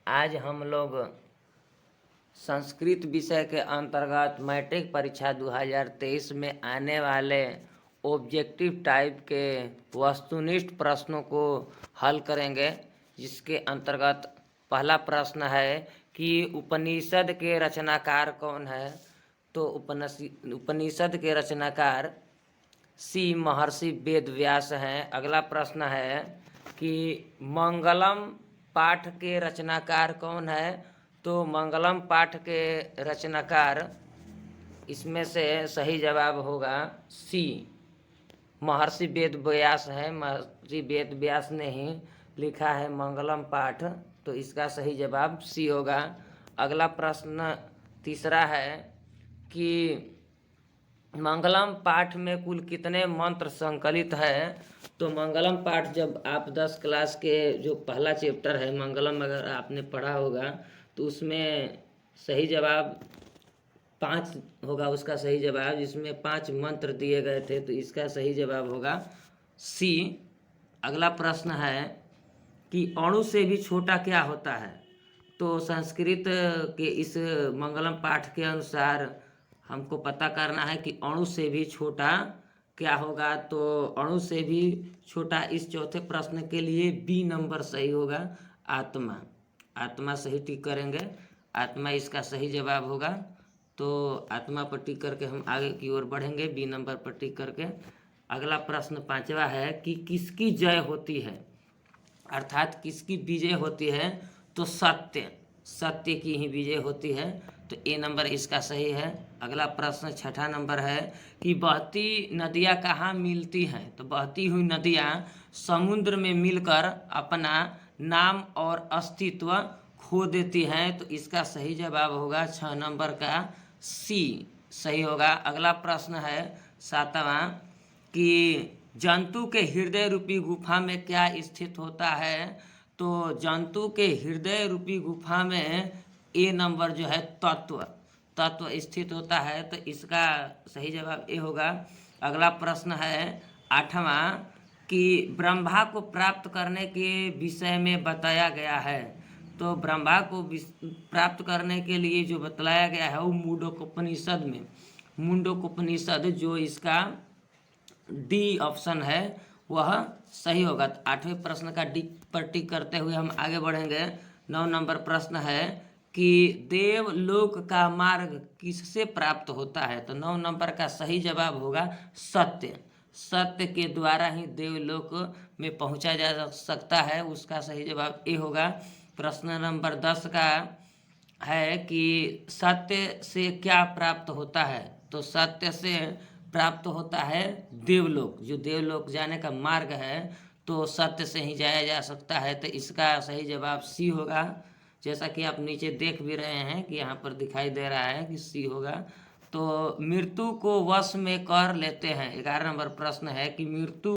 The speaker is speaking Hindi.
आज हम लोग संस्कृत विषय के अंतर्गत मैट्रिक परीक्षा 2023 में आने वाले ऑब्जेक्टिव टाइप के वस्तुनिष्ठ प्रश्नों को हल करेंगे, जिसके अंतर्गत पहला प्रश्न है कि उपनिषद के रचनाकार कौन है। तो उपनिषद के रचनाकार सी महर्षि वेद व्यास हैं। अगला प्रश्न है कि मंगलम पाठ के रचनाकार कौन है। तो मंगलम पाठ के रचनाकार इसमें से सही जवाब होगा सी महर्षि वेद व्यास है। महर्षि वेद व्यास ने ही लिखा है मंगलम पाठ, तो इसका सही जवाब सी होगा। अगला प्रश्न तीसरा है कि मंगलम पाठ में कुल कितने मंत्र संकलित है। तो मंगलम पाठ जब आप 10 क्लास के जो पहला चैप्टर है मंगलम अगर आपने पढ़ा होगा तो उसमें सही जवाब 5 होगा। उसका सही जवाब जिसमें 5 मंत्र दिए गए थे, तो इसका सही जवाब होगा सी। अगला प्रश्न है कि अणु से भी छोटा क्या होता है। तो संस्कृत के इस मंगलम पाठ के अनुसार हमको पता करना है कि अणु से भी छोटा क्या होगा। तो अणु से भी छोटा इस चौथे प्रश्न के लिए बी नंबर सही होगा, आत्मा। आत्मा सही टिक करेंगे, आत्मा इसका सही जवाब होगा। तो आत्मा पर टिक करके हम आगे की ओर बढ़ेंगे, बी नंबर पर टिक करके। अगला प्रश्न पांचवा है कि किसकी जय होती है, अर्थात किसकी विजय होती है। तो सत्य की ही विजय होती है, तो ए नंबर इसका सही है। अगला प्रश्न छठा नंबर है कि बहती नदियाँ कहाँ मिलती हैं। तो बहती हुई नदियाँ समुद्र में मिलकर अपना नाम और अस्तित्व खो देती हैं, तो इसका सही जवाब होगा 6 नंबर का सी सही होगा। अगला प्रश्न है सातवां कि जंतु के हृदय रूपी गुफा में क्या स्थित होता है। तो जंतु के हृदय रूपी गुफा में ए नंबर जो है तत्व स्थित होता है, तो इसका सही जवाब ए होगा। अगला प्रश्न है आठवां कि ब्रह्मा को प्राप्त करने के विषय में बताया गया है। तो ब्रह्मा को प्राप्त करने के लिए जो बतलाया गया है वो मुंडकोपनिषद में, मुंडकोपनिषद जो इसका डी ऑप्शन है वह सही होगा। तो 8वें प्रश्न का डी पर टिक करते हुए हम आगे बढ़ेंगे। 9 नंबर प्रश्न है कि देवलोक का मार्ग किससे प्राप्त होता है। तो 9 नंबर का सही जवाब होगा सत्य के द्वारा ही देवलोक में पहुंचा जा सकता है, उसका सही जवाब ए होगा। प्रश्न नंबर 10 का है कि सत्य से क्या प्राप्त होता है। तो सत्य से प्राप्त होता है देवलोक, जो देवलोक जाने का मार्ग है तो सत्य से ही जाया जा सकता है, तो इसका सही जवाब सी होगा। जैसा कि आप नीचे देख भी रहे हैं कि यहाँ पर दिखाई दे रहा है कि सी होगा। तो मृत्यु को वश में कर लेते हैं। 11 नंबर प्रश्न है कि मृत्यु